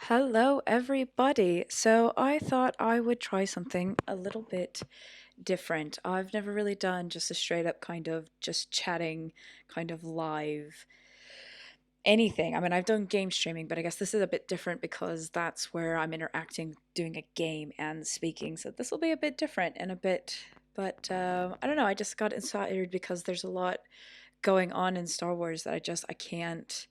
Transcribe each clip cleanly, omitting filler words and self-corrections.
Hello, everybody. So I thought I would try something a little bit different. I've never really done just a straight up kind of just chatting, kind of live anything. I mean, I've done game streaming, but I guess this is a bit different because that's where I'm interacting, doing a game and speaking. So this will be a bit different and a bit, but I don't know. I just got inspired because there's a lot going on in Star Wars that I can't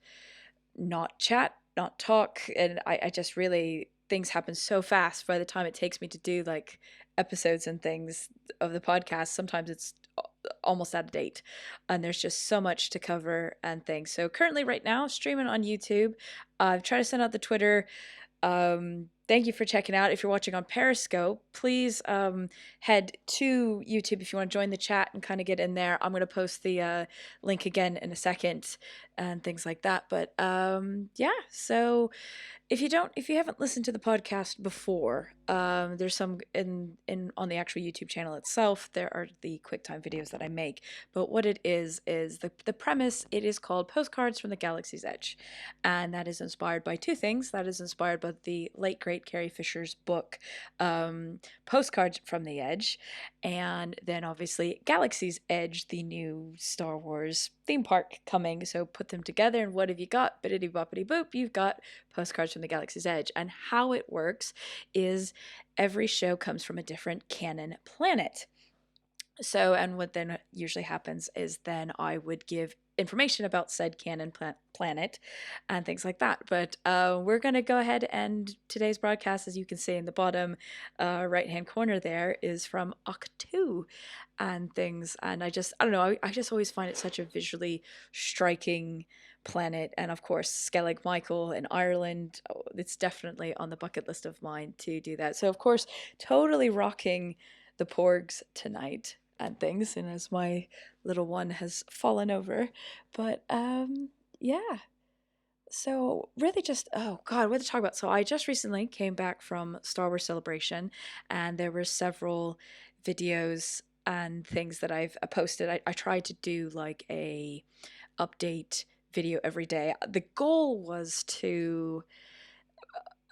not chat, not talk, and I just really things happen so fast by the time it takes me to do like episodes and things of the podcast. Sometimes it's almost out of date, and there's just so much to cover and things. So currently, right now, streaming on YouTube. I've tried to send out the Twitter. Thank you for checking out. If you're watching on Periscope, please head to YouTube if you want to join the chat and kind of get in there. I'm going to post the link again in a second and things like that. But yeah, so if you haven't listened to the podcast before, there's some in on the actual YouTube channel itself. There are the QuickTime videos that I make. But what it is the premise. It is called Postcards from the Galaxy's Edge, and that is inspired by two things. That is inspired by the late great Carrie Fisher's book, Postcards from the Edge, and then obviously Galaxy's Edge, the new Star Wars theme park coming. So put them together, and what have you got? Biddity boppity boop, you've got Postcards from the Galaxy's Edge. And how it works is every show comes from a different canon planet. So, and what then usually happens is then I would give information about said canon planet and things like that. But we're going to go ahead, and today's broadcast, as you can see in the bottom right hand corner there, is from Ahch-To and things. And I don't know, I just always find it such a visually striking planet. And of course, Skellig Michael in Ireland, oh, it's definitely on the bucket list of mine to do that. So, of course, totally rocking the porgs tonight and things, and as my little one has fallen over. But yeah, so really just, oh god, what to talk about. So I just recently came back from Star Wars Celebration, and there were several videos and things that I've posted. I tried to do like a update video every day. The goal was to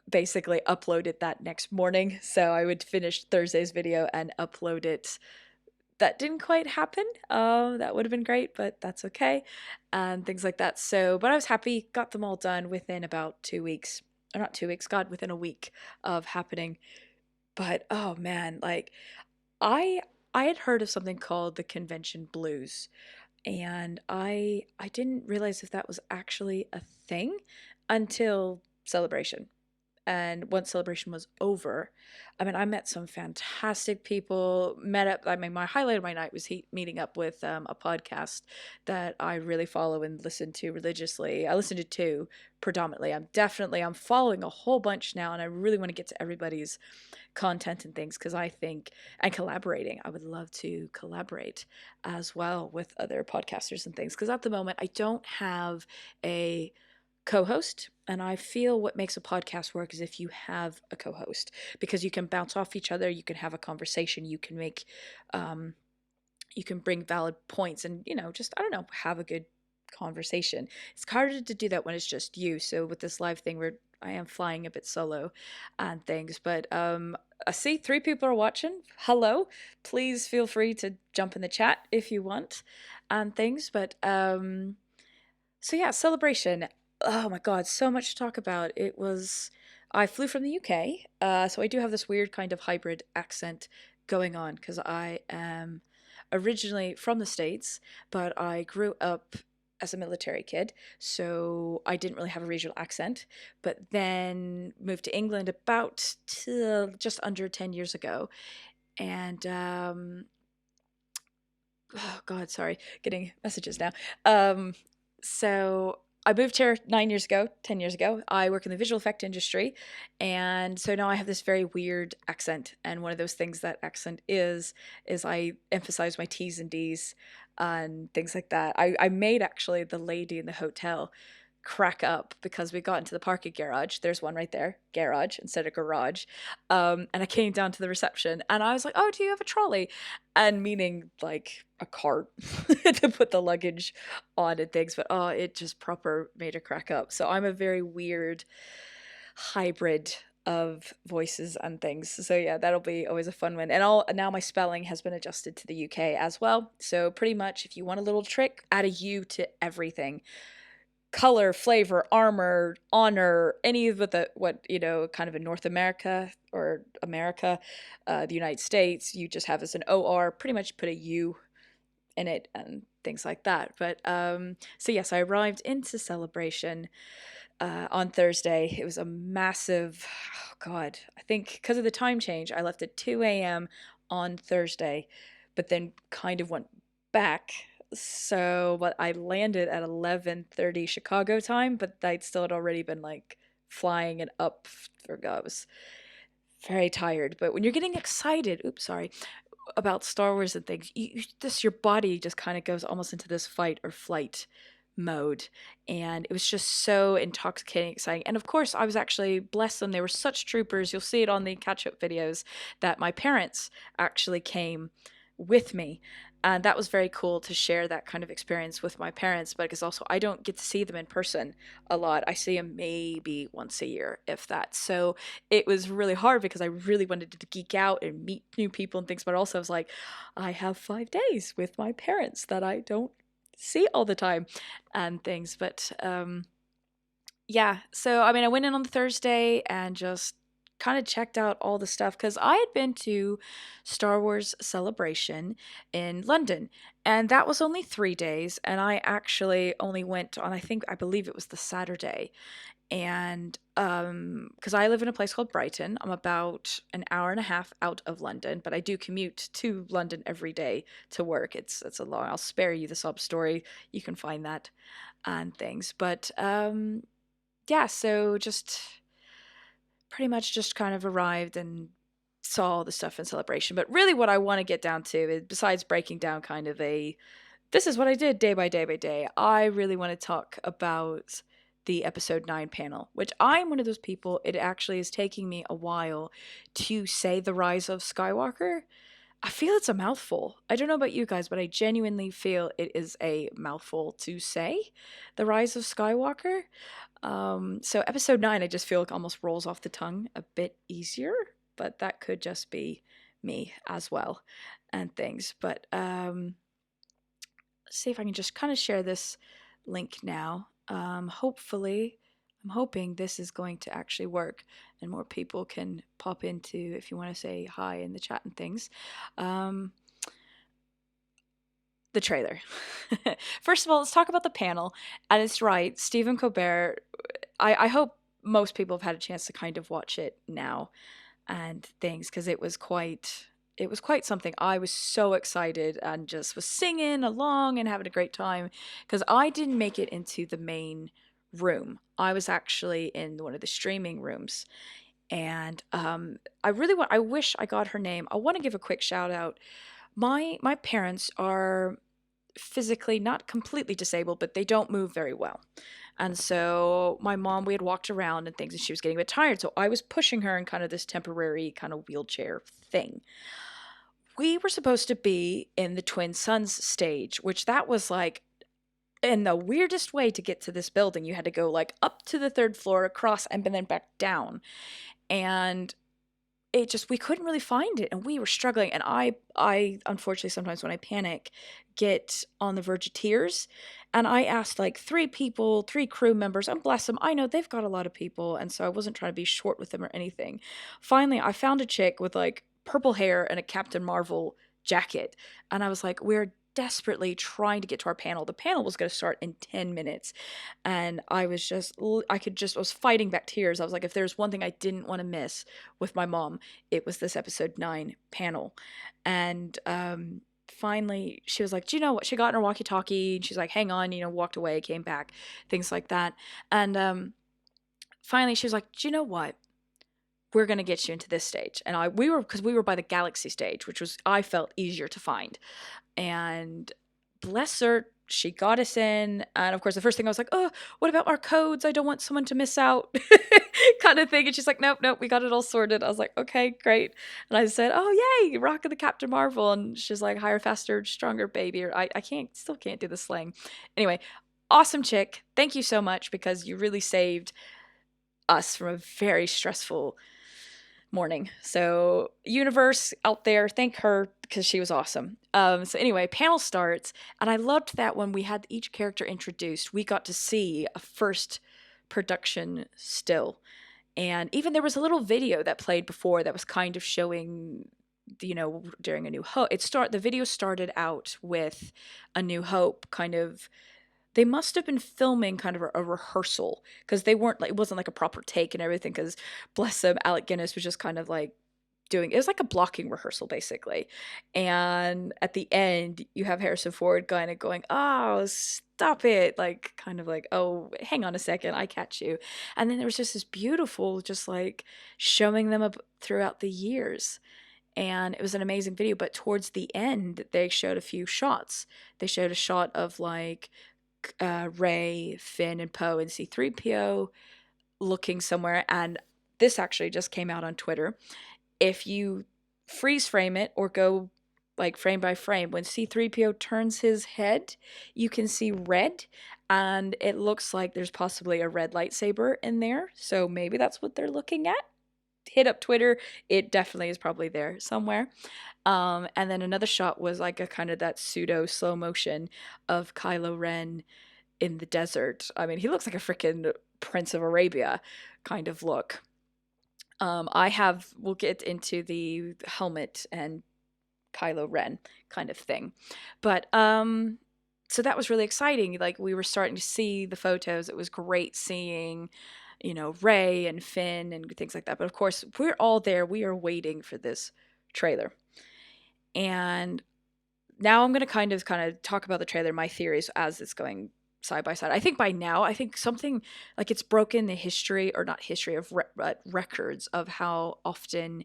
basically upload it that next morning, so I would finish Thursday's video and upload it. That didn't quite happen. That would have been great, but that's okay, and things like that. So, but I was happy, got them all done within about 2 weeks, or not 2 weeks, God, within a week of happening. But oh man, like I I had heard of something called the convention blues, and I didn't realize if that was actually a thing until Celebration. And once Celebration was over, I mean, I met some fantastic people. Met up. I mean, my highlight of my night was meeting up with a podcast that I really follow and listen to religiously. I listen to two predominantly. I'm following a whole bunch now, and I really want to get to everybody's content and things because I think, and collaborating. I would love to collaborate as well with other podcasters and things because at the moment I don't have a co-host, and I feel what makes a podcast work is if you have a co-host, because you can bounce off each other, you can have a conversation, you can make you can bring valid points, and just, I don't know, have a good conversation. It's harder to do that when it's just you. So with this live thing, where I am flying a bit solo and things, but I see 3 people are watching. Hello, please feel free to jump in the chat if you want and things. But so yeah, Celebration. Oh my god, so much to talk about. I flew from the UK, so I do have this weird kind of hybrid accent going on because I am originally from the States, but I grew up as a military kid, so I didn't really have a regional accent. But then moved to England about just under 10 years ago, and oh god, sorry, getting messages now. Um, so I moved here 9 years ago, 10 years ago. I work in the visual effect industry, and so now I have this very weird accent. And one of those things that accent is I emphasize my T's and D's and things like that. I made actually the lady in the hotel crack up because we got into the parking garage. There's one right there, garage instead of garage. And I came down to the reception and I was like, "Oh, do you have a trolley?" And meaning like a cart to put the luggage on and things. But oh, it just proper made her crack up. So I'm a very weird hybrid of voices and things. So yeah, that'll be always a fun one. And all now my spelling has been adjusted to the UK as well. So pretty much if you want a little trick, add a U to everything. Color, flavor, armor, honor, any of the what kind of in North America or America, the United States, you just have as an OR. Pretty much put a U in it and things like that. But so yes, I arrived into Celebration on Thursday. It was a massive, oh God, I think because of the time change, I left at 2 a.m. on Thursday, but then kind of went back. So, but I landed at 11:30 Chicago time, but I'd still had already been like flying it up for God, I was very tired. But when you're getting excited, oops, sorry, about Star Wars and things, your body just kind of goes almost into this fight or flight mode, and it was just so intoxicating, exciting. And of course, I was actually blessed them; they were such troopers. You'll see it on the catch-up videos that my parents actually came with me. And that was very cool to share that kind of experience with my parents, but because also I don't get to see them in person a lot. I see them maybe once a year, if that. So it was really hard because I really wanted to geek out and meet new people and things, but also I was like, I have 5 days with my parents that I don't see all the time and things. But yeah, so I mean, I went in on the Thursday and just kind of checked out all the stuff because I had been to Star Wars Celebration in London, and that was only 3 days. And I actually only went on, I believe it was the Saturday. And because I live in a place called Brighton, I'm about an hour and a half out of London, but I do commute to London every day to work. It's a long. I'll spare you the sob story. You can find that and things. But yeah, so just pretty much just kind of arrived and saw all the stuff in Celebration. But really, what I want to get down to is, besides breaking down kind of a this is what I did day by day by day, I really want to talk about the episode 9 panel, which I'm one of those people, it actually is taking me a while to say the Rise of Skywalker. I feel it's a mouthful. I don't know about you guys, but I genuinely feel it is a mouthful to say the Rise of Skywalker. So episode 9, I just feel like almost rolls off the tongue a bit easier, but that could just be me as well and things. But let's see if I can just kind of share this link now. Hopefully, I'm hoping this is going to actually work and more people can pop into if you want to say hi in the chat and things. The trailer. First of all, let's talk about the panel. And it's right, Stephen Colbert. I hope most people have had a chance to kind of watch it now and things because it was quite something. I was so excited and just was singing along and having a great time because I didn't make it into the main room. I was actually in one of the streaming rooms, and I wish I got her name. I want to give a quick shout out. My parents are physically not completely disabled, but they don't move very well. And so my mom, we had walked around and things, and she was getting a bit tired. So I was pushing her in kind of this temporary kind of wheelchair thing. We were supposed to be in the Twin Suns stage, which that was like in the weirdest way to get to this building. You had to go like up to the third floor, across, and then back down. And it just we couldn't really find it and we were struggling, and I unfortunately sometimes when I panic get on the verge of tears, and I asked like three crew members, and bless them, I know they've got a lot of people, and so I wasn't trying to be short with them or anything. Finally I found a chick with like purple hair and a Captain Marvel jacket, and I was like, we're desperately trying to get to our panel. The panel was going to start in 10 minutes, and I was fighting back tears. I was like, if there's one thing I didn't want to miss with my mom, it was this episode 9 panel. And finally she was like, do you know what, she got in her walkie talkie and she's like, hang on, walked away, came back, things like that. And finally she was like, do you know what, we're going to get you into this stage. And we were by the galaxy stage, which was, I felt, easier to find. And bless her, she got us in. And of course, the first thing I was like, oh, what about our codes? I don't want someone to miss out, kind of thing. And she's like, nope, nope, we got it all sorted. I was like, okay, great. And I said, oh, yay, rocking the Captain Marvel. And she's like, higher, faster, stronger, baby. Or I still can't do the slang. Anyway, awesome chick. Thank you so much because you really saved us from a very stressful morning. So, universe out there, thank her because she was awesome. So anyway, panel starts, and I loved that when we had each character introduced, we got to see a first production still. And even there was a little video that played before that was kind of showing, during A New Hope. The video started out with A New Hope kind of, they must have been filming kind of a rehearsal because they weren't like, it wasn't like a proper take and everything because bless him, Alec Guinness was just kind of like doing, it was like a blocking rehearsal basically. And at the end you have Harrison Ford kind of going, oh, stop it, like kind of like, oh, hang on a second, I catch you. And then there was just this beautiful, just like showing them up throughout the years, and it was an amazing video. But towards the end they showed a few shots. They showed a shot of like Ray, Finn, and Poe and C-3PO looking somewhere. And this actually just came out on Twitter. If you freeze frame it or go like frame by frame, when C-3PO turns his head, you can see red, and it looks like there's possibly a red lightsaber in there. So maybe that's what they're looking at. Hit up Twitter. It definitely is probably there somewhere. And then another shot was like a kind of that pseudo slow motion of Kylo Ren in the desert. I mean, he looks like a freaking Prince of Arabia kind of look. We'll get into the helmet and Kylo Ren kind of thing. But so that was really exciting. Like we were starting to see the photos. It was great seeing, Ray and Finn and things like that. But of course, we're all there. We are waiting for this trailer. And now I'm going to kind of talk about the trailer, my theories as it's going side by side. I think by now, I think something like it's broken the history, or not history of records of how often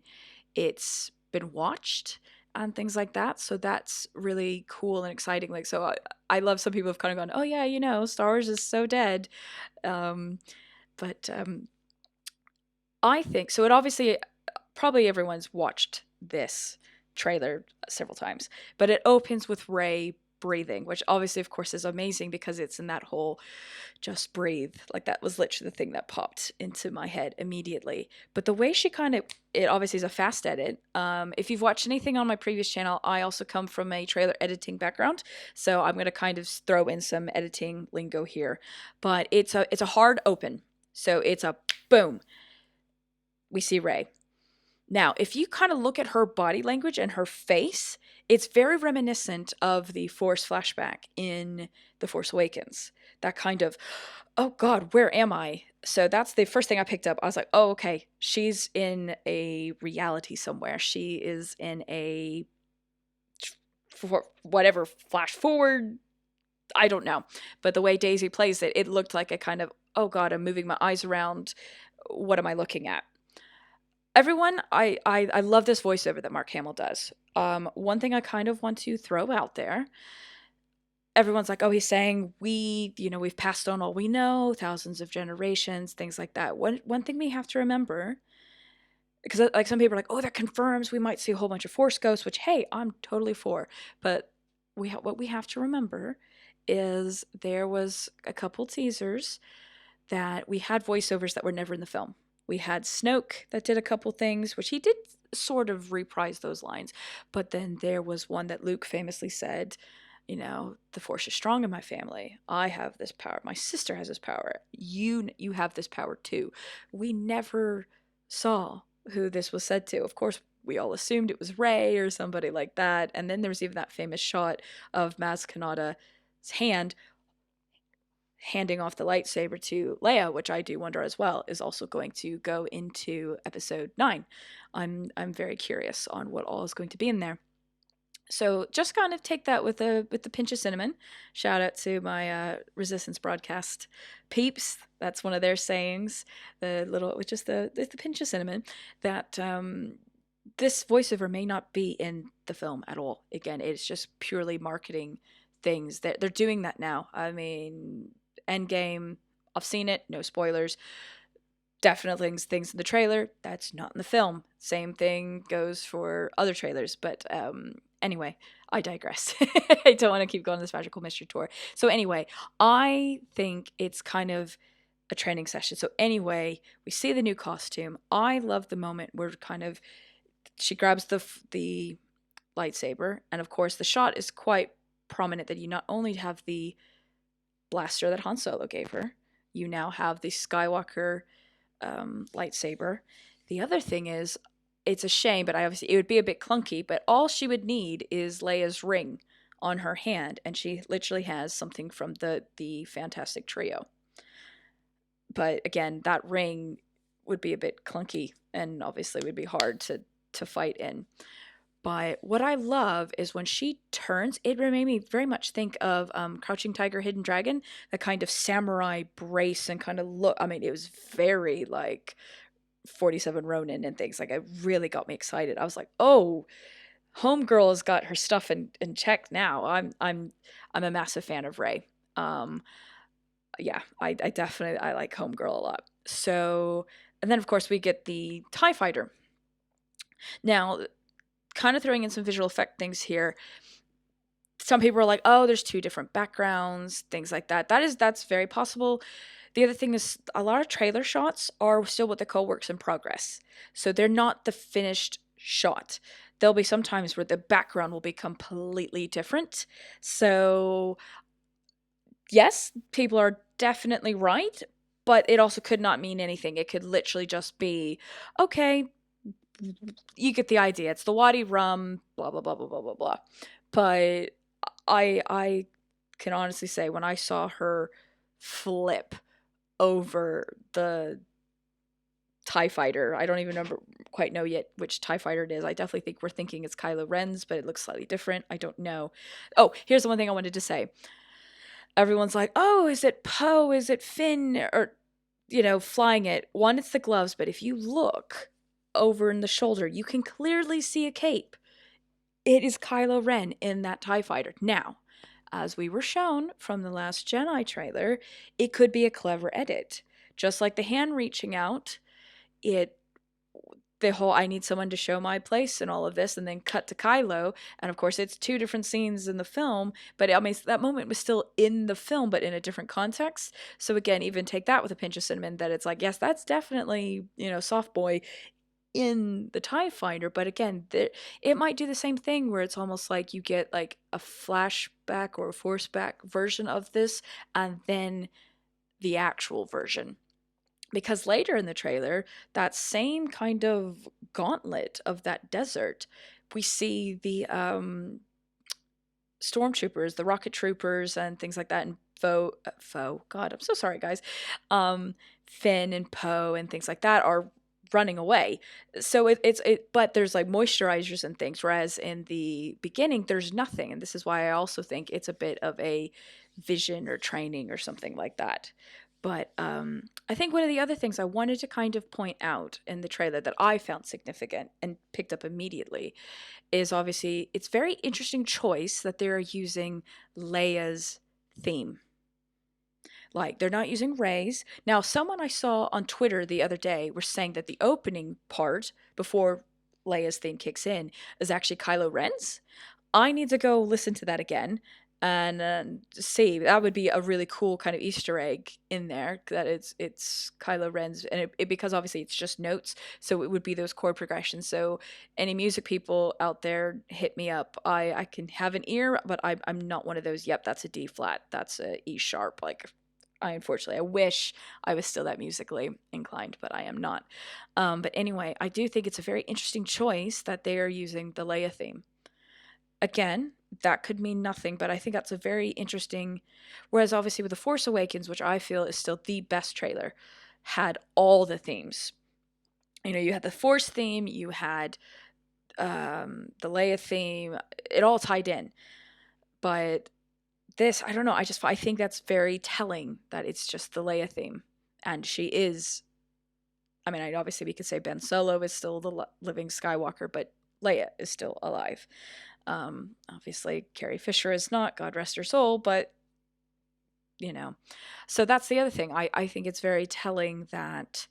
it's been watched and things like that. So that's really cool and exciting. Like, so I love, some people have kind of gone, oh yeah, Star Wars is so dead. Um, but I think so. It obviously, probably everyone's watched this trailer several times, but it opens with Rey breathing, which obviously, of course, is amazing because it's in that whole just breathe. Like that was literally the thing that popped into my head immediately. But the way she kind of, it obviously is a fast edit. If you've watched anything on my previous channel, I also come from a trailer editing background, so I'm going to kind of throw in some editing lingo here. But it's a hard open, so it's a boom. We see Rey. Now, if you kind of look at her body language and her face, it's very reminiscent of the Force flashback in The Force Awakens. That kind of, oh God, where am I? So that's the first thing I picked up. I was like, oh, okay, she's in a reality somewhere. She is in a whatever, flash forward. I don't know. But the way Daisy plays it, it looked like a kind of, oh God, I'm moving my eyes around. What am I looking at? Everyone, I love this voiceover that Mark Hamill does. One thing I kind of want to throw out there. Everyone's like, oh, he's saying we've passed on all we know, thousands of generations, things like that. One thing we have to remember, because like some people are like, oh, that confirms we might see a whole bunch of Force ghosts, which, hey, I'm totally for. But what we have to remember is there was a couple teasers that we had voiceovers that were never in the film. We had Snoke that did a couple things, which he did sort of reprise those lines. But then there was one that Luke famously said, the Force is strong in my family. I have this power. My sister has this power. You have this power too. We never saw who this was said to. Of course, we all assumed it was Rey or somebody like that. And then there was even that famous shot of Maz Kanata's hand handing off the lightsaber to Leia, which I do wonder as well is also going to go into episode 9. I'm very curious on what all is going to be in there. So just kind of take that with the pinch of cinnamon. Shout out to my Resistance broadcast peeps. That's one of their sayings. The pinch of cinnamon that this voiceover may not be in the film at all. Again, it's just purely marketing things. They're doing that now. I mean, Endgame, I've seen it, no spoilers. Definitely things in the trailer that's not in the film. Same thing goes for other trailers, but anyway, I digress. I don't want to keep going on this magical mystery tour. So anyway, I think it's kind of a training session. So anyway, we see the new costume. I love the moment where kind of she grabs the lightsaber, and of course the shot is quite prominent that you not only have the blaster that Han Solo gave her, you now have the Skywalker lightsaber. The other thing is, it's a shame, but I obviously it would be a bit clunky. But all she would need is Leia's ring on her hand, and she literally has something from the Fantastic Trio. But again, that ring would be a bit clunky, and obviously would be hard to fight in. But what I love is when she turns, it made me very much think of Crouching Tiger, Hidden Dragon, the kind of samurai brace and kind of look. I mean, it was very like 47 Ronin and things. Like, it really got me excited. I was like, oh, Homegirl has got her stuff in check now. I'm a massive fan of Rey. Um, yeah, I definitely I like Homegirl a lot. So, and then of course we get the TIE fighter. Now, kind of throwing in some visual effect things here. Some people are like, oh, there's two different backgrounds, things like that. That's very possible. The other thing is a lot of trailer shots are still what they call works in progress. So they're not the finished shot. There'll be some times where the background will be completely different. So yes, people are definitely right, but it also could not mean anything. It could literally just be, okay, you get the idea. It's the Wadi Rum, blah blah blah blah blah blah blah. But I can honestly say when I saw her flip over the TIE fighter, I don't even quite know yet which TIE fighter it is. I definitely think we're thinking it's Kylo Ren's, but it looks slightly different. I don't know. Oh, here's the one thing I wanted to say. Everyone's like, oh, is it Poe? Is it Finn? Or, flying it. One, it's the gloves, but if you look over in the shoulder, you can clearly see a cape. It is Kylo Ren in that TIE fighter. Now, as we were shown from the Last Jedi trailer, it could be a clever edit. Just like the hand reaching out, it the whole I need someone to show my place and all of this, and then cut to Kylo. And of course, it's two different scenes in the film, but I mean, that moment was still in the film, but in a different context. So again, even take that with a pinch of cinnamon that it's like, yes, that's definitely, soft boy in the TIE fighter, but again, it might do the same thing where it's almost like you get like a flashback or a force back version of this and then the actual version. Because later in the trailer, that same kind of gauntlet of that desert, we see the stormtroopers, the rocket troopers, and things like that, and Foe. God, I'm so sorry, guys. Finn and Poe and things like that are running away. So but there's like moisturizers and things, whereas in the beginning there's nothing, and this is why I also think it's a bit of a vision or training or something like that. But I think one of the other things I wanted to kind of point out in the trailer that I found significant and picked up immediately is obviously it's very interesting choice that they're using Leia's theme. Like, they're not using Rey's. Now, someone I saw on Twitter the other day was saying that the opening part before Leia's theme kicks in is actually Kylo Ren's. I need to go listen to that again and see. That would be a really cool kind of Easter egg in there that it's Kylo Ren's, and because obviously it's just notes, so it would be those chord progressions. So any music people out there, hit me up. I can have an ear, but I'm not one of those. Yep, that's a D flat. That's a E sharp. Like, I wish I was still that musically inclined, but I am not. But anyway, I do think it's a very interesting choice that they are using the Leia theme. Again, that could mean nothing, but I think that's a very interesting. Whereas obviously with The Force Awakens, which I feel is still the best trailer, had all the themes. You had the Force theme, you had the Leia theme, it all tied in. But this, I don't know, I think that's very telling that it's just the Leia theme. And she is, I mean, obviously we could say Ben Solo is still the living Skywalker, but Leia is still alive. Obviously Carrie Fisher is not, God rest her soul, but so that's the other thing. I think it's very telling that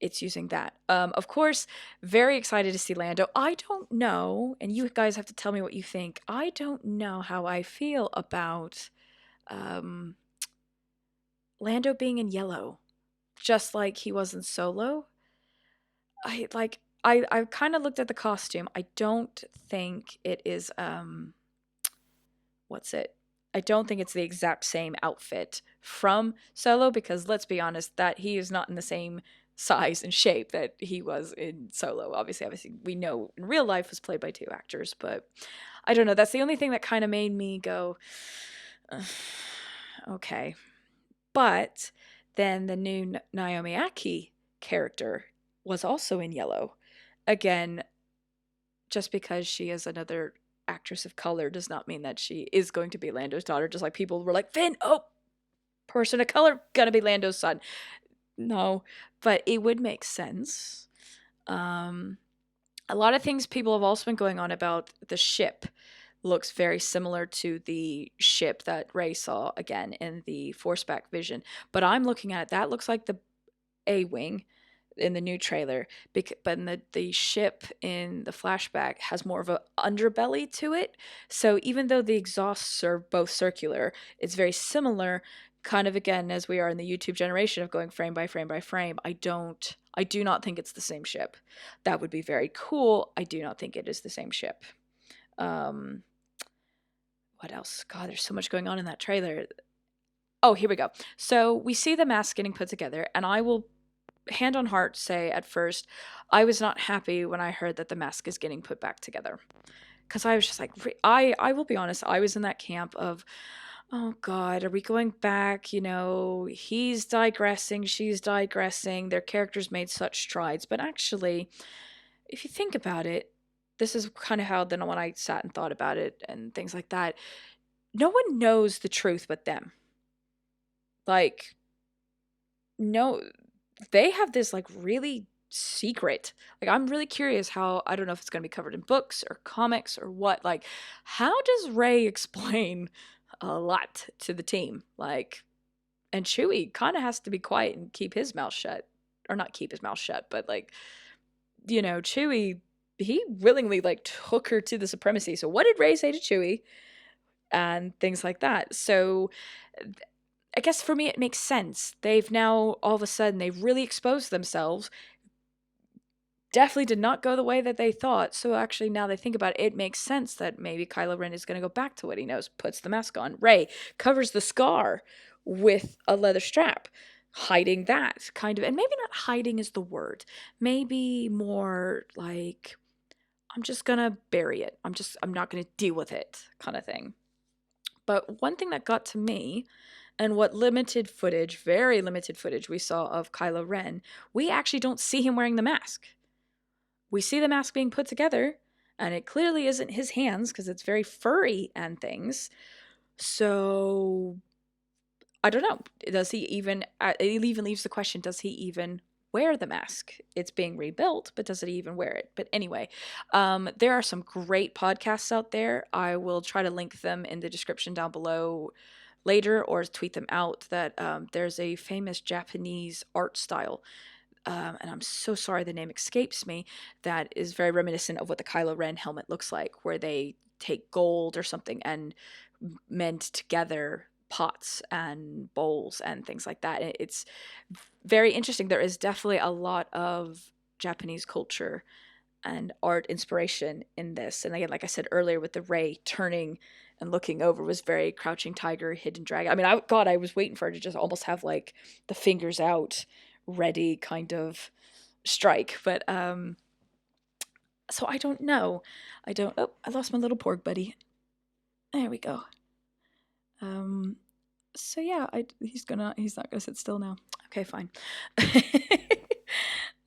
it's using that. Of course, very excited to see Lando. I don't know, and you guys have to tell me what you think. I don't know how I feel about Lando being in yellow, just like he was in Solo. I kind of looked at the costume. I don't think it is what's it? I don't think it's the exact same outfit from Solo, because let's be honest, that he is not in the same size and shape that he was in Solo. Obviously we know in real life was played by two actors, but I don't know. That's the only thing that kind of made me go, "Ugh, okay." But then the new Naomi Aki character was also in yellow. Again, just because she is another actress of color does not mean that she is going to be Lando's daughter. Just like people were like, Finn, oh, person of color, gonna be Lando's son. No, but it would make sense. Um, a lot of things people have also been going on about the ship looks very similar to the ship that Rey saw again in the Forceback vision. But I'm looking at it, that looks like the A wing in the new trailer, but in the ship in the flashback has more of a underbelly to it. So even though the exhausts are both circular, it's very similar. Kind of again, as we are in the YouTube generation of going frame by frame by frame. I do not think it's the same ship. That would be very cool. I do not think it is the same ship. Um, what else? God, there's so much going on in that trailer. Oh, here we go. So we see the mask getting put together, and I will hand on heart say at first I was not happy when I heard that the mask is getting put back together, because I was just like, I will be honest, I was in that camp of, oh god, are we going back, he's digressing, she's digressing, their characters made such strides. But actually, if you think about it, this is kind of how then when I sat and thought about it and things like that, no one knows the truth but them. Like, no, they have this like really secret. Like, I'm really curious how, I don't know if it's going to be covered in books or comics or what. Like, how does Rey explain a lot to the team? Like, and Chewie kind of has to be quiet and keep his mouth shut, or not keep his mouth shut, but like, Chewie, he willingly like took her to the supremacy. So what did Rey say to Chewie and things like that? So I guess for me, it makes sense. They've now, all of a sudden, they've really exposed themselves. Definitely did not go the way that they thought. So actually, now they think about it, it makes sense that maybe Kylo Ren is going to go back to what he knows, puts the mask on. Rey covers the scar with a leather strap, hiding that kind of, and maybe not hiding is the word. Maybe more like, I'm just going to bury it. I'm not going to deal with it kind of thing. But one thing that got to me, and what limited footage, very limited footage we saw of Kylo Ren, we actually don't see him wearing the mask. We see the mask being put together, and it clearly isn't his hands because it's very furry and things. So I don't know. Does he even? It even leaves the question: does he even wear the mask? It's being rebuilt, but does he even wear it? But anyway, there are some great podcasts out there. I will try to link them in the description down below later, or tweet them out. That there's a famous Japanese art style, and I'm so sorry the name escapes me, that is very reminiscent of what the Kylo Ren helmet looks like, where they take gold or something and mend together pots and bowls and things like that. It's very interesting. There is definitely a lot of Japanese culture and art inspiration in this. And again, like I said earlier, with the Rey turning and looking over was very Crouching Tiger, Hidden Dragon. I mean, I was waiting for her to just almost have like the fingers out, ready kind of strike. But so I don't know. I don't. Oh, I lost my little porg buddy. There we go. Um, so yeah, he's not gonna sit still now. Okay, fine.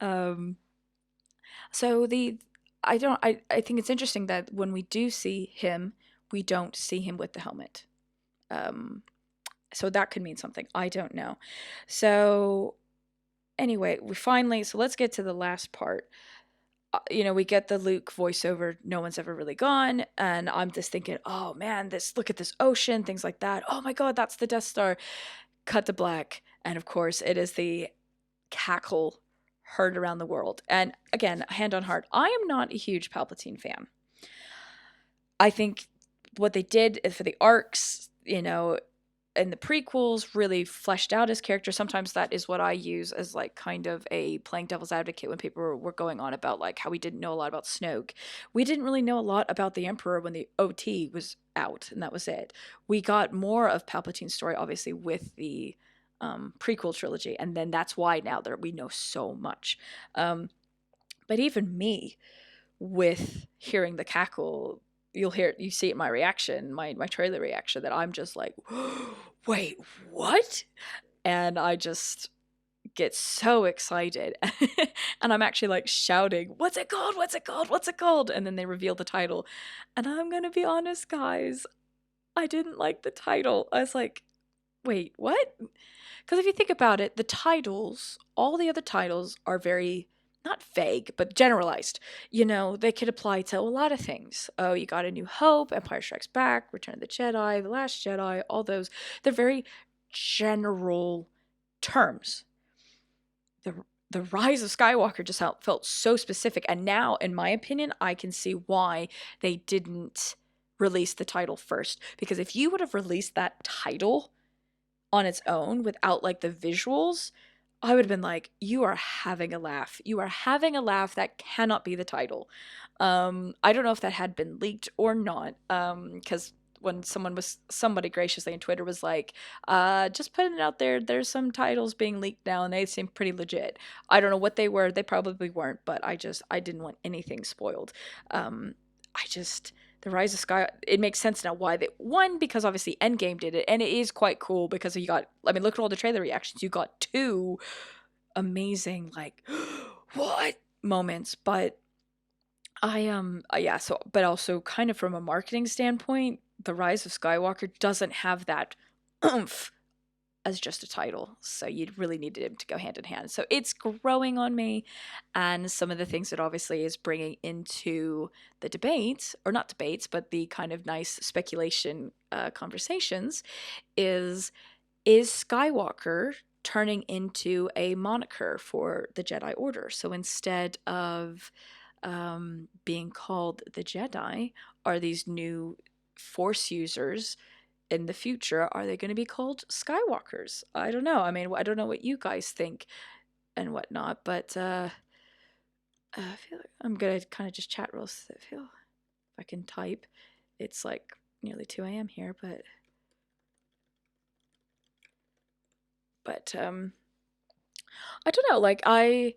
um, so I think it's interesting that when we do see him, we don't see him with the helmet. Um, so that could mean something. I don't know. So anyway, so let's get to the last part. We get the Luke voiceover, no one's ever really gone, and I'm just thinking, oh man, look at this ocean, things like that. Oh my god, that's the Death Star. Cut to black, and of course it is the cackle heard around the world. And again, hand on heart, I am not a huge Palpatine fan. I think what they did for the arcs, in the prequels really fleshed out his character. Sometimes that is what I use as like kind of a playing devil's advocate when people were going on about like how we didn't know a lot about Snoke. We didn't really know a lot about the Emperor when the OT was out, and that was it. We got more of Palpatine's story, obviously, with the prequel trilogy, and then that's why now that we know so much. Um, but even me, with hearing the cackle, you see it in my reaction, my trailer reaction, that I'm just like, wait, what? And I just get so excited. And I'm actually like shouting, what's it called? What's it called? What's it called? And then they reveal the title. And I'm gonna be honest, guys, I didn't like the title. I was like, wait, what? Because if you think about it, the titles, all the other titles are very, not vague, but generalized. You know, they could apply to a lot of things. Oh, you got A New Hope, Empire Strikes Back, Return of the Jedi, The Last Jedi, all those. They're very general terms. The Rise of Skywalker just felt so specific. And now, in my opinion, I can see why they didn't release the title first. Because if you would have released that title on its own without like the visuals, I would have been like, you are having a laugh. You are having a laugh. That cannot be the title. I don't know if that had been leaked or not. Because when somebody graciously on Twitter was like, just putting it out there, there's some titles being leaked now and they seem pretty legit. I don't know what they were. They probably weren't, but I didn't want anything spoiled. I just the Rise of Sky. It makes sense now why they one, because obviously Endgame did it, and it is quite cool because you got. I mean, look at all the trailer reactions. You got two amazing like what moments, but yeah. So, but also kind of from a marketing standpoint, the Rise of Skywalker doesn't have that oomph as just a title. So you really needed him to go hand in hand. So it's growing on me. And some of the things that obviously is bringing into the debate, or not debates, but the kind of nice speculation conversations is Skywalker turning into a moniker for the Jedi Order? So instead of being called the Jedi, are these new Force users in the future, are they going to be called Skywalkers? I don't know. I mean, I don't know what you guys think and whatnot, but I feel like I'm gonna kind of just chat real. I feel if I can type. It's like nearly 2 a.m. here, but I don't know. Like I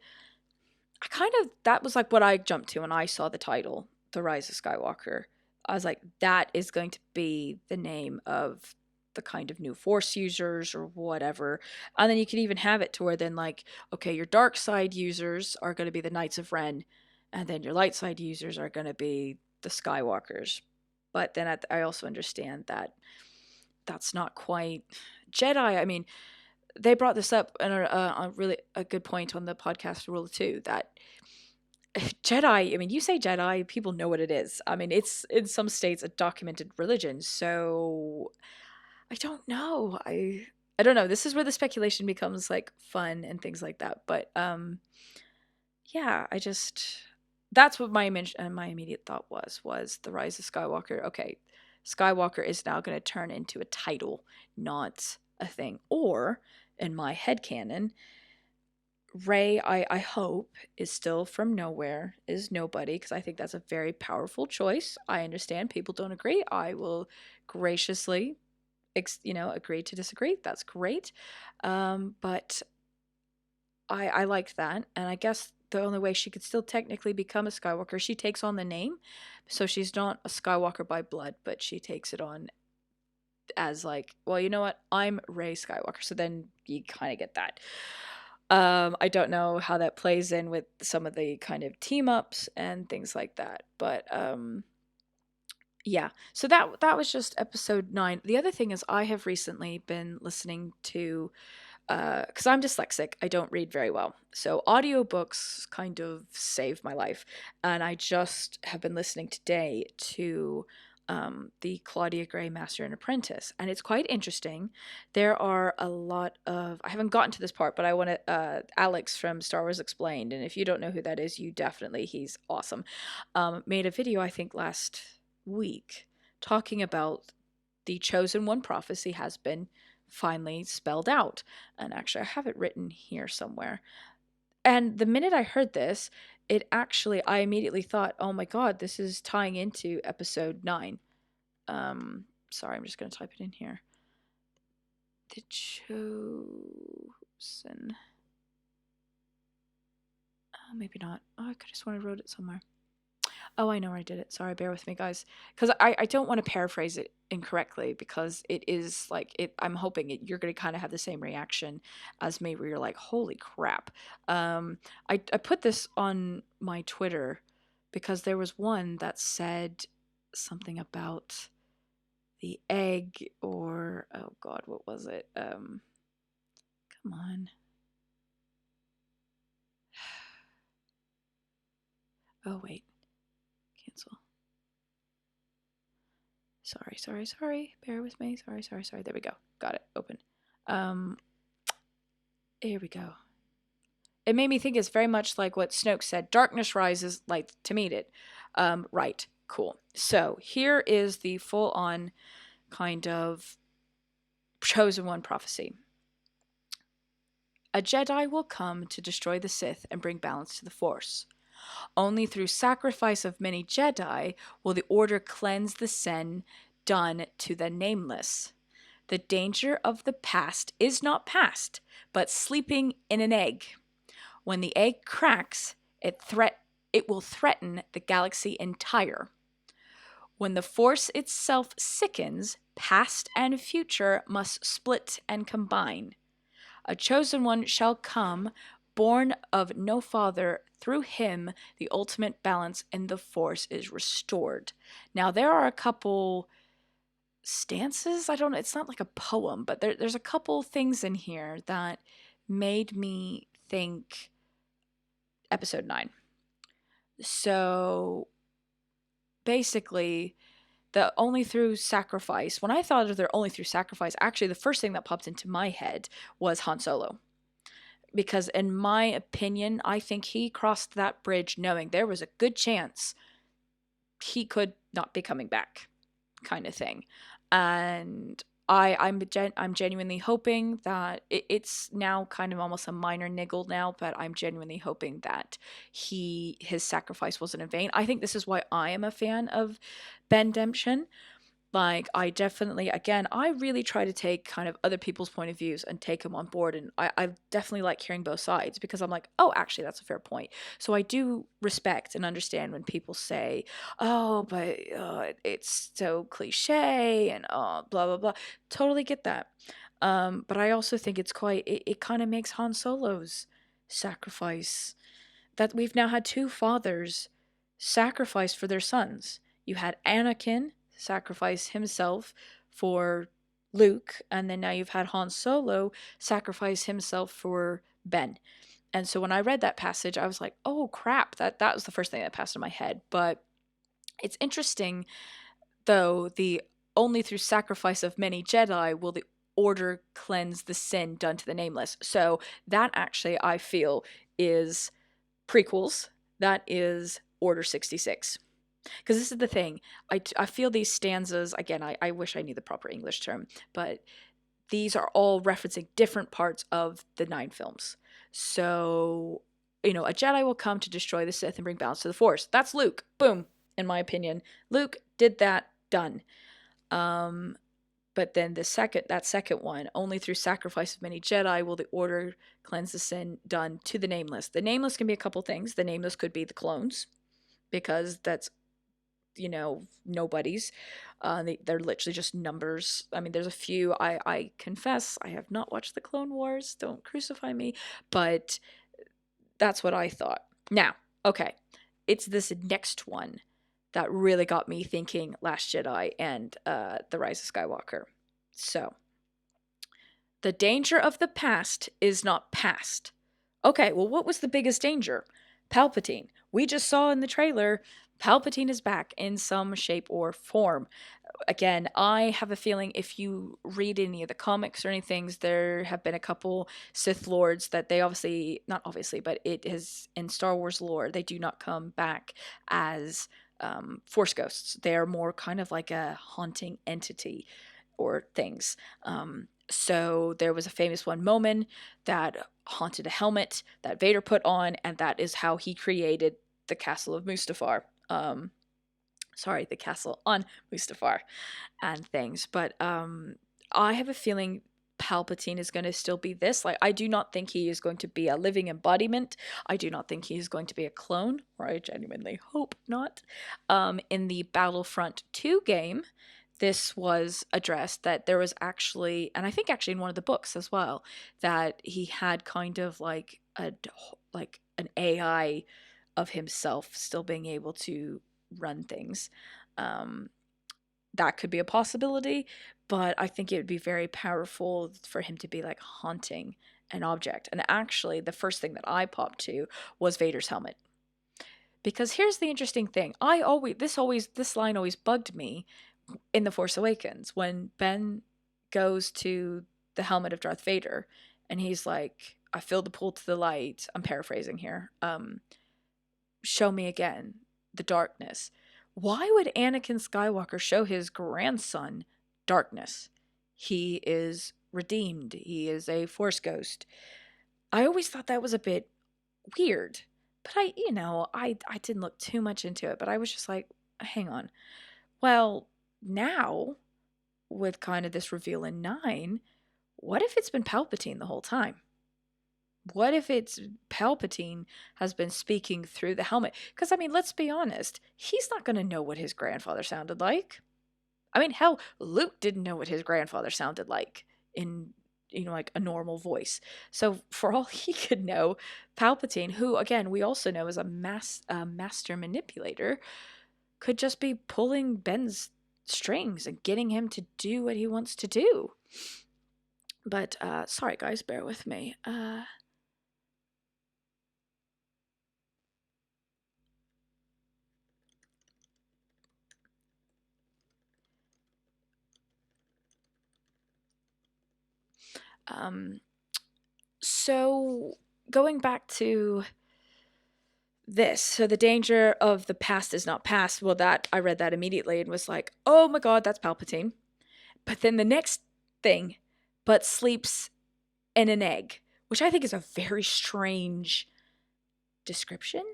kind of that was like what I jumped to when I saw the title, The Rise of Skywalker. I was like, that is going to be the name of the kind of new Force users or whatever. And then you could even have it to where then like, okay, your dark side users are going to be the Knights of Ren, and then your light side users are going to be the Skywalkers. But then I also understand that that's not quite Jedi. I mean, they brought this up in a really a good point on the podcast Rule of Two, that Jedi, I mean, you say Jedi, people know what it is. I mean, it's in some states a documented religion. So I don't know. I don't know. This is where the speculation becomes like fun and things like that. But yeah, I just that's what my immediate thought was the Rise of Skywalker. Okay, Skywalker is now going to turn into a title, not a thing. Or in my head canon, Ray, I hope, is still from nowhere, is nobody, because I think that's a very powerful choice. I understand people don't agree. I will graciously, agree to disagree. That's great. But I liked that. And I guess the only way she could still technically become a Skywalker, she takes on the name. So she's not a Skywalker by blood, but she takes it on as like, well, you know what? I'm Ray Skywalker. So then you kind of get that. I don't know how that plays in with some of the kind of team ups and things like that, but yeah. So that was just episode 9. The other thing is I have recently been listening to because I'm dyslexic, I don't read very well. So audiobooks kind of save my life. And I just have been listening today to the Claudia Gray Master and Apprentice. And it's quite interesting. There are a lot of, I haven't gotten to this part, but I want to, Alex from Star Wars Explained. And if you don't know who that is, you definitely, he's awesome. Made a video, I think, last week talking about the Chosen One prophecy has been finally spelled out. And actually, I have it written here somewhere. And the minute I heard this, I immediately thought, oh my God, this is tying into episode 9. Um, Sorry, I'm just going to type it in here. The Chosen. Oh, maybe not. Oh, I could have sworn I wrote it somewhere. Oh, I know where I did it. Sorry, bear with me, guys. Because I don't want to paraphrase it incorrectly because it is like it. I'm hoping you're going to kind of have the same reaction as me, where you're like, "Holy crap!" I put this on my Twitter because there was one that said something about the egg, or oh God, what was it? Come on. Oh wait, cancel. Sorry. Bear with me. Sorry. There we go. Got it. Open. Um, Here we go. It made me think it's very much like what Snoke said. Darkness rises, light to meet it. Right. Cool. So here is the full-on kind of chosen one prophecy. A Jedi will come to destroy the Sith and bring balance to the Force. Only through sacrifice of many Jedi will the Order cleanse the sin done to the Nameless. The danger of the past is not past, but sleeping in an egg. When the egg cracks, it will threaten the galaxy entire. When the Force itself sickens, past and future must split and combine. A chosen one shall come, born of no father. Through him, the ultimate balance in the Force is restored. Now, there are a couple stances. I don't know. It's not like a poem, but there's a couple things in here that made me think episode 9. So basically, the only through sacrifice, when I thought of their only through sacrifice, actually the first thing that popped into my head was Han Solo. Because in my opinion, I think he crossed that bridge knowing there was a good chance he could not be coming back, kind of thing. And I'm genuinely hoping that it's now kind of almost a minor niggle now, but I'm genuinely hoping that his sacrifice wasn't in vain. I think this is why I am a fan of Ben Demption. Like, I definitely, again, I really try to take kind of other people's point of views and take them on board. And I definitely like hearing both sides because I'm like, oh, actually, that's a fair point. So I do respect and understand when people say, oh, but it's so cliche and blah, blah, blah. Totally get that. But I also think it kind of makes Han Solo's sacrifice that we've now had two fathers sacrifice for their sons. You had Anakin sacrifice himself for Luke, and then now you've had Han Solo sacrifice himself for Ben. And so when I read that passage, I was like, "Oh crap!" That was the first thing that passed in my head. But it's interesting, though. The only through sacrifice of many Jedi will the Order cleanse the sin done to the Nameless. So that actually, I feel, is prequels. That is Order 66. Because this is the thing. I feel these stanzas, again, I wish I knew the proper English term, but these are all referencing different parts of the 9 films. So, a Jedi will come to destroy the Sith and bring balance to the Force. That's Luke. Boom, in my opinion. Luke did that, done. But then that second one, only through sacrifice of many Jedi will the Order cleanse the sin done to the Nameless. The Nameless can be a couple things. The Nameless could be the clones, because that's nobodies. They're literally just numbers. I mean, there's a few. I confess I have not watched the Clone Wars. Don't crucify me, but that's what I thought. Now, okay, it's this next one that really got me thinking Last Jedi and The Rise of Skywalker. So, the danger of the past is not past. Okay, well, what was the biggest danger? Palpatine. We just saw in the trailer, Palpatine is back in some shape or form. Again, I have a feeling if you read any of the comics or anything, there have been a couple Sith Lords that they obviously, not obviously, but it is in Star Wars lore, they do not come back as Force ghosts. They are more kind of like a haunting entity or things. So there was a famous one moment that haunted a helmet that Vader put on, and that is how he created the castle of Mustafar. Sorry, the castle on Mustafar and things. But I have a feeling Palpatine is going to still be this. Like, I do not think he is going to be a living embodiment. I do not think he is going to be a clone, or I genuinely hope not. In the Battlefront 2 game, this was addressed that there was actually, and I think actually in one of the books as well, that he had kind of like an AI of himself still being able to run things. Um, that could be a possibility, but I think it would be very powerful for him to be like haunting an object. And actually, the first thing that I popped to was Vader's helmet. Because here's the interesting thing. This line always bugged me in The Force Awakens when Ben goes to the helmet of Darth Vader and he's like, I feel the pull to the light. I'm paraphrasing here. Show me again the darkness. Why would Anakin Skywalker show his grandson darkness? He is redeemed. He is a Force ghost. I always thought that was a bit weird. But I didn't look too much into it, but I was just like, hang on. Well, now, with kind of this reveal in 9, what if it's been Palpatine the whole time? What if it's Palpatine has been speaking through the helmet? Because, I mean, let's be honest, he's not going to know what his grandfather sounded like. I mean, hell, Luke didn't know what his grandfather sounded like in, like a normal voice. So, for all he could know, Palpatine, who, again, we also know is a master manipulator, could just be pulling Ben's strings and getting him to do what he wants to do. But, sorry, guys, bear with me. Um, so going back to this, so the danger of the past is not past. Well, that I read that immediately and was like, oh my god, that's Palpatine. But then the next thing, but sleeps in an egg, which I think is a very strange description.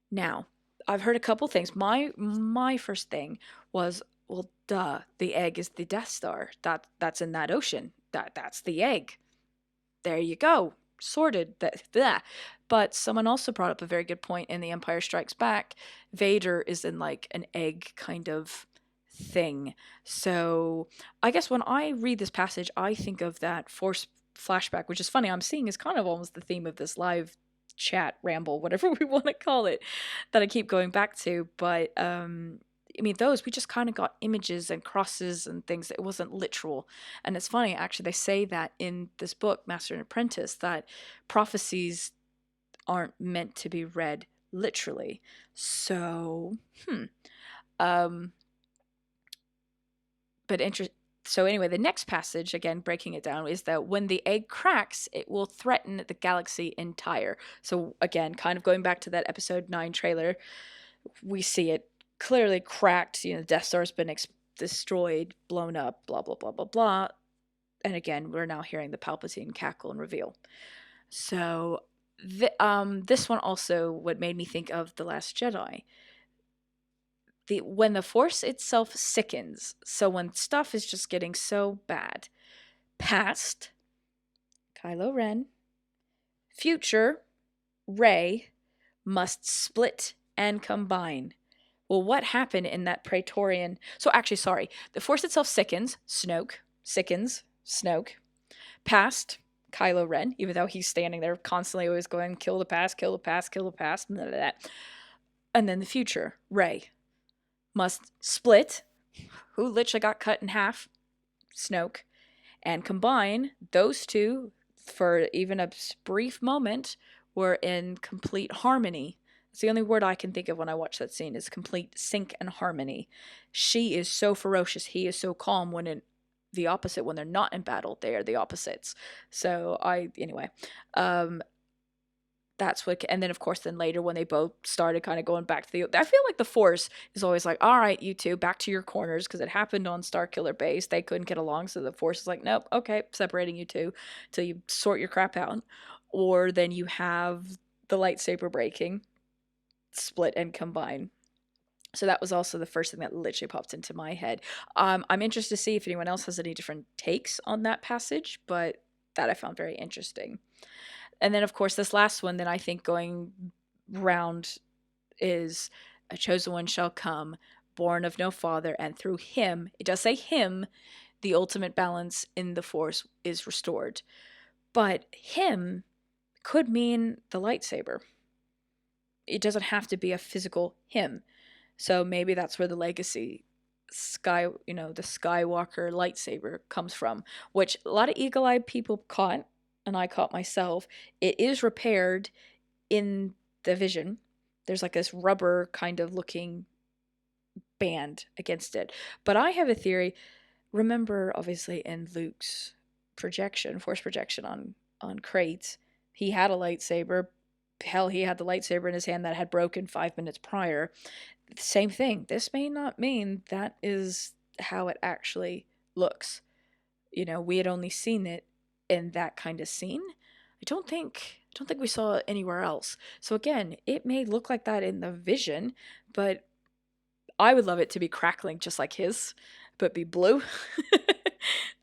Now, I've heard a couple things. My first thing was, well, duh, the egg is the Death Star. That's in that ocean. That's the egg. There you go. Sorted. That. But someone also brought up a very good point in The Empire Strikes Back. Vader is in like an egg kind of thing. So I guess when I read this passage, I think of that Force flashback, which is funny. I'm seeing is kind of almost the theme of this live chat ramble, whatever we want to call it, that I keep going back to. But I mean, those, we just kind of got images and crosses and things. It wasn't literal. And it's funny, actually, they say that in this book, Master and Apprentice, that prophecies aren't meant to be read literally. So, um, but so anyway, the next passage, again, breaking it down, is that when the egg cracks, it will threaten the galaxy entire. So again, kind of going back to that episode 9 trailer, we see it clearly cracked. The Death Star's been destroyed, blown up, blah, blah, blah, blah, blah. And again, we're now hearing the Palpatine cackle and reveal. So this one also, what made me think of The Last Jedi. When the Force itself sickens, so when stuff is just getting so bad, past, Kylo Ren, future, Rey, must split and combine. Well, what happened in that Praetorian... So actually, sorry. The Force itself sickens, Snoke. Past, Kylo Ren, even though he's standing there constantly always going, kill the past, kill the past, kill the past, and that. And then the future, Rey, must split, who literally got cut in half, Snoke, and combine. Those two, for even a brief moment, were in complete harmony. It's the only word I can think of when I watch that scene, is complete sync and harmony. She is so ferocious, he is so calm. When the opposite, when they're not in battle, they are the opposites. So anyway, that's what, and then of course, then later when they both started kind of going back to the, I feel like the Force is always like, all right, you two, back to your corners, because it happened on Starkiller Base. They couldn't get along, so the Force is like, nope, okay, separating you two till you sort your crap out. Or then you have the lightsaber breaking, split and combine. So that was also the first thing that literally popped into my head. I'm interested to see if anyone else has any different takes on that passage, but that I found very interesting. And then, of course, this last one that I think going round is a chosen one shall come, born of no father, and through him, it does say him, the ultimate balance in the Force is restored. But him could mean the lightsaber. It doesn't have to be a physical him. So maybe that's where the legacy the Skywalker lightsaber comes from, which a lot of eagle-eyed people caught, and I caught myself. It is repaired in the vision. There's like this rubber kind of looking band against it. But I have a theory. Remember, obviously, in Luke's force projection on crates, he had a lightsaber. Hell, he had the lightsaber in his hand that had broken 5 minutes prior. Same thing. This may not mean that is how it actually looks. We had only seen it in that kind of scene. I don't think we saw it anywhere else. So again, it may look like that in the vision, but I would love it to be crackling just like his, but be blue.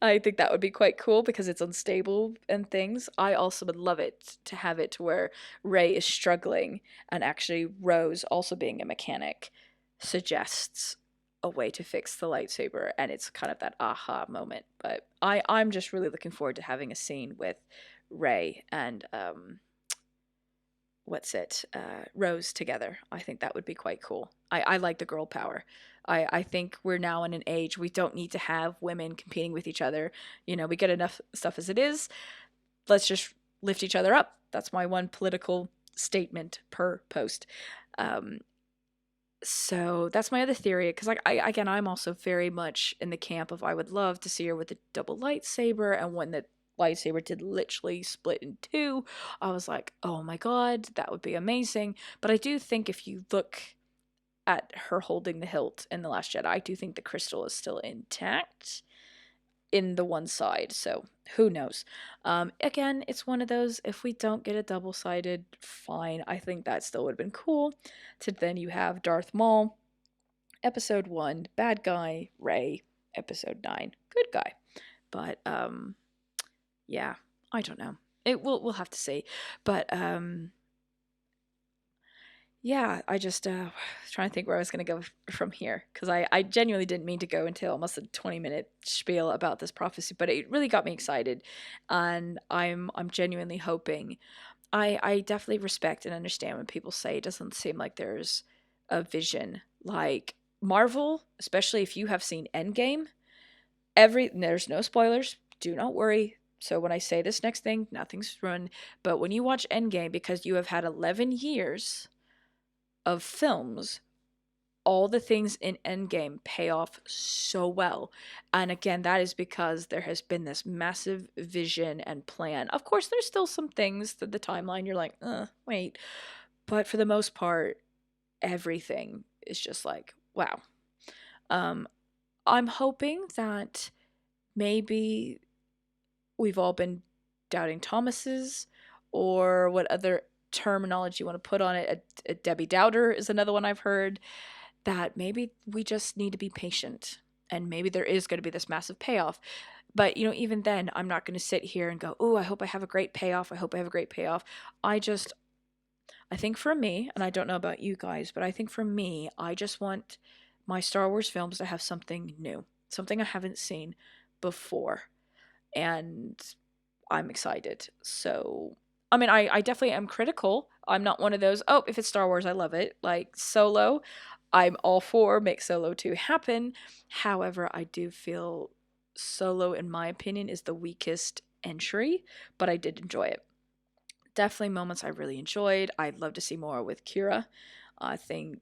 I think that would be quite cool because it's unstable and things. I also would love it to have it to where Rey is struggling and actually Rose, also being a mechanic, suggests a way to fix the lightsaber, and it's kind of that aha moment. But I'm just really looking forward to having a scene with Rey and Rose together. I think that would be quite cool. I like the girl power. I think we're now in an age we don't need to have women competing with each other. We get enough stuff as it is. Let's just lift each other up. That's my one political statement per post. Um, so that's my other theory, because again, I'm also very much in the camp of I would love to see her with a double lightsaber, and when the lightsaber did literally split in two, I was like, oh my god, that would be amazing. But I do think if you look at her holding the hilt in The Last Jedi, I do think the crystal is still intact in the one side, so who knows. Again, it's one of those, if we don't get a double-sided, fine. I think that still would have been cool. To then you have Darth Maul, episode 1, bad guy, Rey, episode 9, good guy. But yeah, I don't know. We'll have to see. But yeah, I just trying to think where I was going to go from here, because I genuinely didn't mean to go until almost a 20-minute spiel about this prophecy, but it really got me excited, and I'm genuinely hoping. I definitely respect and understand when people say it doesn't seem like there's a vision. Like Marvel, especially if you have seen Endgame, there's no spoilers. Do not worry. So when I say this next thing, nothing's ruined. But when you watch Endgame, because you have had 11 years of films, all the things in Endgame pay off so well. And again, that is because there has been this massive vision and plan. Of course, there's still some things that the timeline you're like, wait. But for the most part, everything is just like, wow. Um, I'm hoping that maybe we've all been doubting Thomas's, or what other terminology you want to put on it. A Debbie Doubter is another one I've heard. That maybe we just need to be patient, and maybe there is going to be this massive payoff. But even then, I'm not going to sit here and go, oh, I hope I have a great payoff. I hope I have a great payoff. I think for me, and I don't know about you guys, but I think for me, I just want my Star Wars films to have something new, something I haven't seen before. And I'm excited. So, I mean, I definitely am critical. I'm not one of those, oh, if it's Star Wars, I love it. Like Solo, I'm all for make Solo 2 happen. However, I do feel Solo, in my opinion, is the weakest entry, but I did enjoy it. Definitely moments I really enjoyed. I'd love to see more with Kira. I think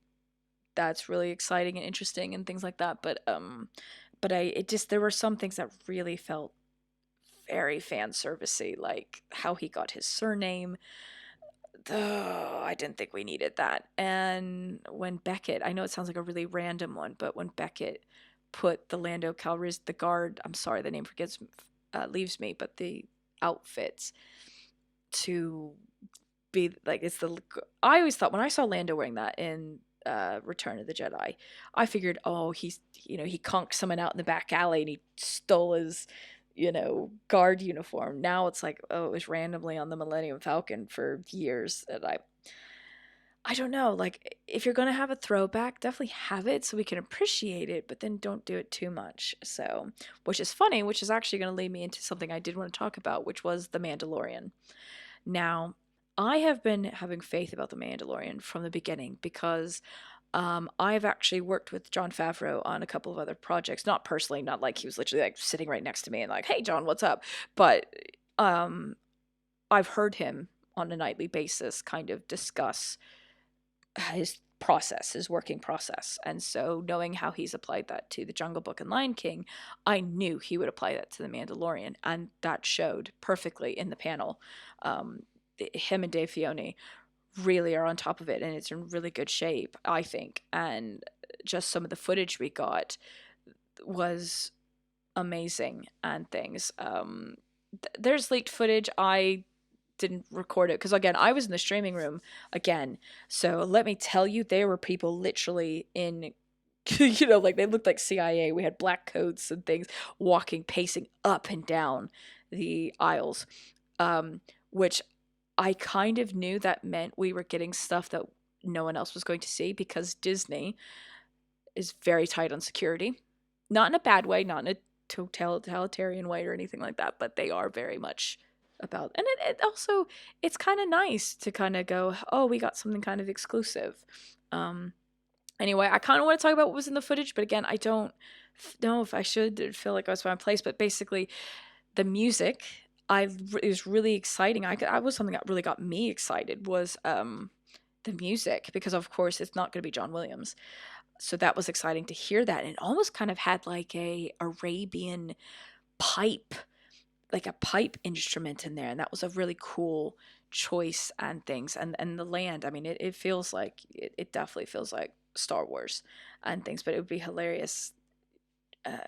that's really exciting and interesting and things like that. But there were some things that really felt very fan servicey, like how he got his surname, Oh, I didn't think we needed that. And when Beckett, I know it sounds like a really random one, but when Beckett put the Lando Calrissian, the guard, I'm sorry, the name forgets, leaves me, but the outfits to be like, it's the, I always thought when I saw Lando wearing that in Return of the Jedi, I figured, oh, he's, he conked someone out in the back alley and he stole his, guard uniform. Now it's like, oh, it was randomly on the Millennium Falcon for years. And I don't know, like, if you're gonna have a throwback, definitely have it so we can appreciate it, but then don't do it too much. So, which is funny, which is actually gonna lead me into something I did want to talk about, which was The Mandalorian. Now, I have been having faith about The Mandalorian from the beginning because I've actually worked with Jon Favreau on a couple of other projects. Not personally, not like he was literally like sitting right next to me and like, "Hey, John, what's up?" But um, I've heard him on a nightly basis kind of discuss his process, his working process. And so, knowing how he's applied that to the Jungle Book and Lion King, I knew he would apply that to the Mandalorian, and that showed perfectly in the panel. Um, Him and Dave Filoni really are on top of it, and it's in really good shape, I think. And just some of the footage we got was amazing and things. There's leaked footage. I didn't record it because again I was in the streaming room again, so let me tell you, there were people literally in like they looked like CIA. We had black coats and things, walking, pacing up and down the aisles, um which I kind of knew that meant we were getting stuff that no one else was going to see, because Disney is very tight on security. Not in a bad way, not in a totalitarian way or anything like that, but they are very much about, and it also, it's kind of nice to kind of go, oh, we got something kind of exclusive. Um anyway, I kind of want to talk about what was in the footage, but again, I don't know if I should. Feel like I was my place, but basically the music, it was really exciting. I was something that really got me excited was the music, because of course it's not going to be John Williams, so that was exciting to hear that. And it almost kind of had like a Arabian pipe, like a pipe instrument in there, and that was a really cool choice and things. And the land, I mean, it feels like it definitely feels like Star Wars and things. But it would be hilarious.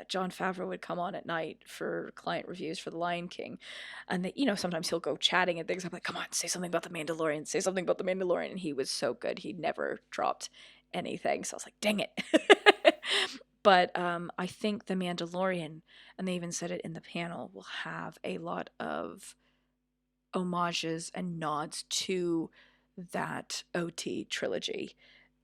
John Favreau would come on at night for client reviews for The Lion King, and sometimes he'll go chatting and things. I'm like, come on, say something about the Mandalorian, say something about the Mandalorian, and he was so good. He never dropped anything, so I was like, dang it. But I think the Mandalorian, and they even said it in the panel, will have a lot of homages and nods to that OT trilogy.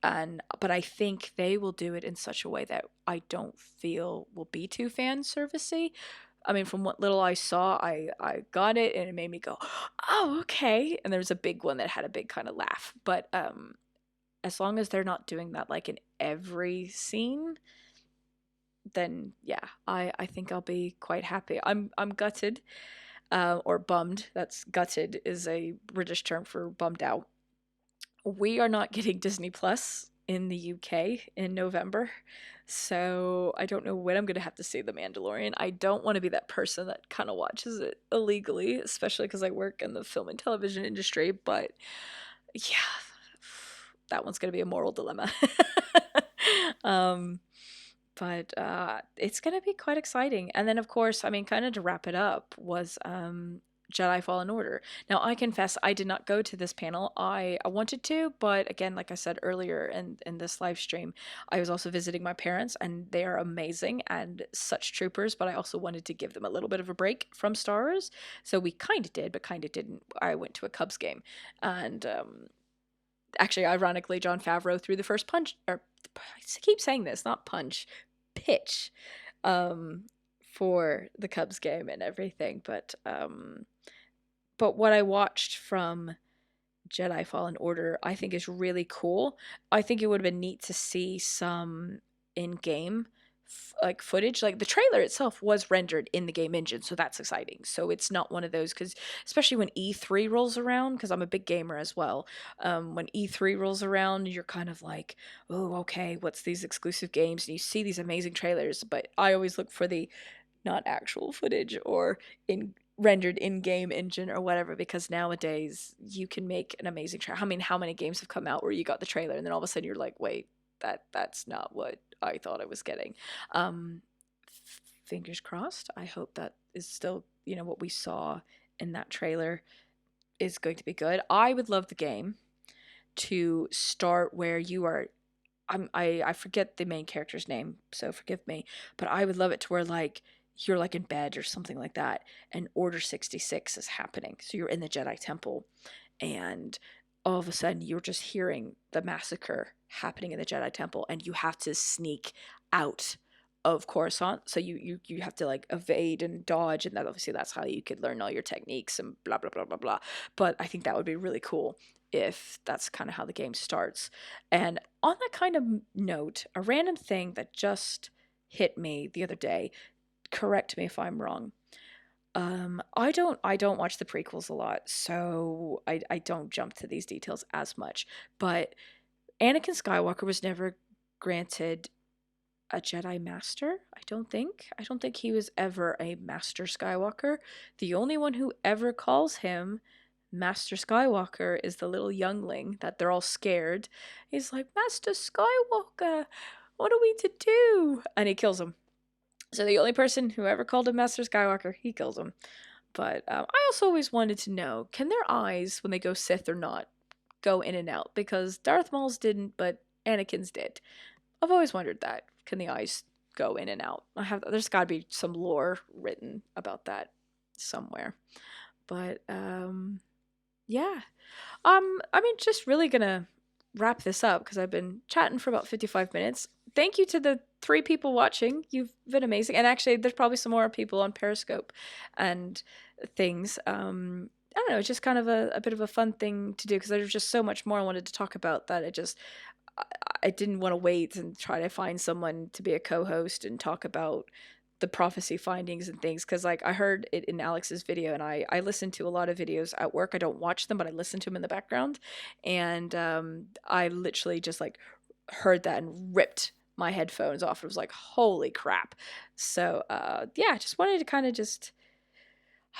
And but I think they will do it in such a way that I don't feel will be too fan servicey. I mean, from what little I saw, I got it and it made me go, "Oh, okay." And there was a big one that had a big kind of laugh. But as long as they're not doing that like in every scene, then yeah, I think I'll be quite happy. I'm gutted, or bummed. That's, gutted is a British term for bummed out. We are not getting Disney Plus in the UK in November. So I don't know when I'm going to have to see The Mandalorian. I don't want to be that person that kind of watches it illegally, especially because I work in the film and television industry. But yeah, that one's going to be a moral dilemma. um, but it's going to be quite exciting. And then, of course, I mean, kind of to wrap it up, was Jedi Fallen Order. Now, I confess I did not go to this panel. I wanted to, but again, like I said earlier in this live stream, I was also visiting my parents, and they are amazing and such troopers, but I also wanted to give them a little bit of a break from Star Wars. So we kind of did, but kind of didn't. I went to a Cubs game, and actually, ironically, Jon Favreau threw the first punch, or I keep saying this, not punch, pitch, um, for the Cubs game and everything. But what I watched from Jedi Fallen Order, I think is really cool. I think it would have been neat to see some in-game like footage. Like the trailer itself was rendered in the game engine, so that's exciting. So it's not one of those, because especially when E3 rolls around, because I'm a big gamer as well. When E3 rolls around, you're kind of like, oh, okay, what's these exclusive games? And you see these amazing trailers, but I always look for the not actual footage or in rendered in-game engine or whatever, because nowadays you can make an amazing trailer. I mean, how many games have come out where you got the trailer and then all of a sudden you're like, wait, that's not what I thought I was getting. Um, Fingers crossed. I hope that is still, what we saw in that trailer is going to be good. I would love the game to start where you are. I forget the main character's name, so forgive me, but I would love it to where like you're like in bed or something like that, and Order 66 is happening. So you're in the Jedi Temple, and all of a sudden you're just hearing the massacre happening in the Jedi Temple, and you have to sneak out of Coruscant. So you have to like evade and dodge, and that obviously that's how you could learn all your techniques and blah blah blah blah blah. But I think that would be really cool if that's kind of how the game starts. And on that kind of note, a random thing that just hit me the other day, correct me if I'm wrong. I don't watch the prequels a lot, so I don't jump to these details as much. But Anakin Skywalker was never granted a Jedi Master, I don't think. I don't think he was ever a Master Skywalker. The only one who ever calls him Master Skywalker is the little youngling that they're all scared. He's like, Master Skywalker, what are we to do? And he kills him. So the only person who ever called him Master Skywalker, he kills him. But I also always wanted to know, can their eyes, when they go Sith or not, go in and out? Because Darth Maul's didn't, but Anakin's did. I've always wondered that. Can the eyes go in and out? There's got to be some lore written about that somewhere. But yeah. I mean, just really gonna wrap this up because I've been chatting for about 55 minutes. Thank you to the 3 people watching. You've been amazing. And actually, there's probably some more people on Periscope and things. I don't know, it's just kind of a bit of a fun thing to do because there's just so much more I wanted to talk about that I, I didn't want to wait and try to find someone to be a co-host and talk about the prophecy findings and things, because like I heard it in Alex's video, and I listen to a lot of videos at work. I don't watch them, but I listen to them in the background, and I literally just like heard that and ripped my headphones off. It was like, holy crap. So yeah, just wanted to kind of just,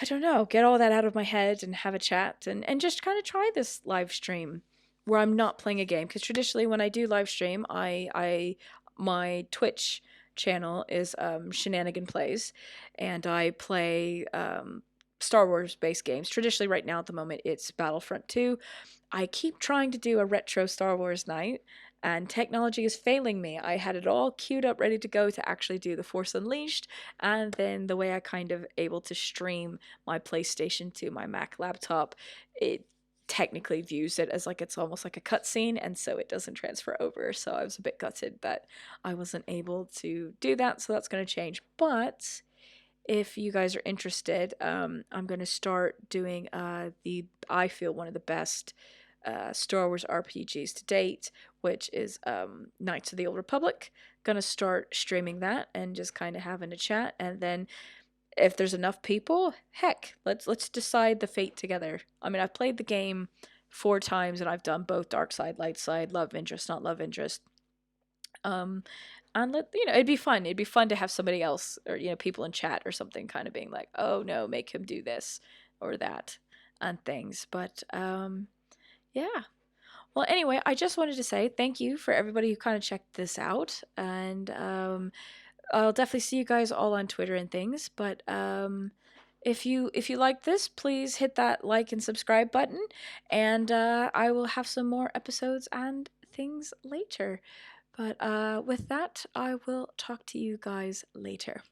I don't know, get all that out of my head and have a chat and just kind of try this live stream where I'm not playing a game. Because traditionally, when I do live stream, my Twitch channel is Shenanigan Plays, and I play Star Wars based games. Traditionally, right now at the moment, it's Battlefront 2. I keep trying to do a retro Star Wars night, and technology is failing me. I had it all queued up, ready to go to actually do The Force Unleashed, and then the way I kind of able to stream my PlayStation to my Mac laptop, it technically views it as like it's almost like a cutscene, and so it doesn't transfer over. So I was a bit gutted that I wasn't able to do that. So that's going to change. But if you guys are interested, I'm going to start doing the I feel one of the best Star Wars RPGs to date, which is Knights of the Old Republic. Gonna start streaming that and just kind of having a chat, and then if there's enough people, heck, let's decide the fate together. I mean, I've played the game 4 times and I've done both dark side, light side, love interest, not love interest. Um, and it'd be fun. It'd be fun to have somebody else or people in chat or something kind of being like, oh no, make him do this or that and things. But yeah. Well, anyway, I just wanted to say thank you for everybody who kind of checked this out, and I'll definitely see you guys all on Twitter and things. But if you like this, please hit that like and subscribe button, and I will have some more episodes and things later. But with that, I will talk to you guys later.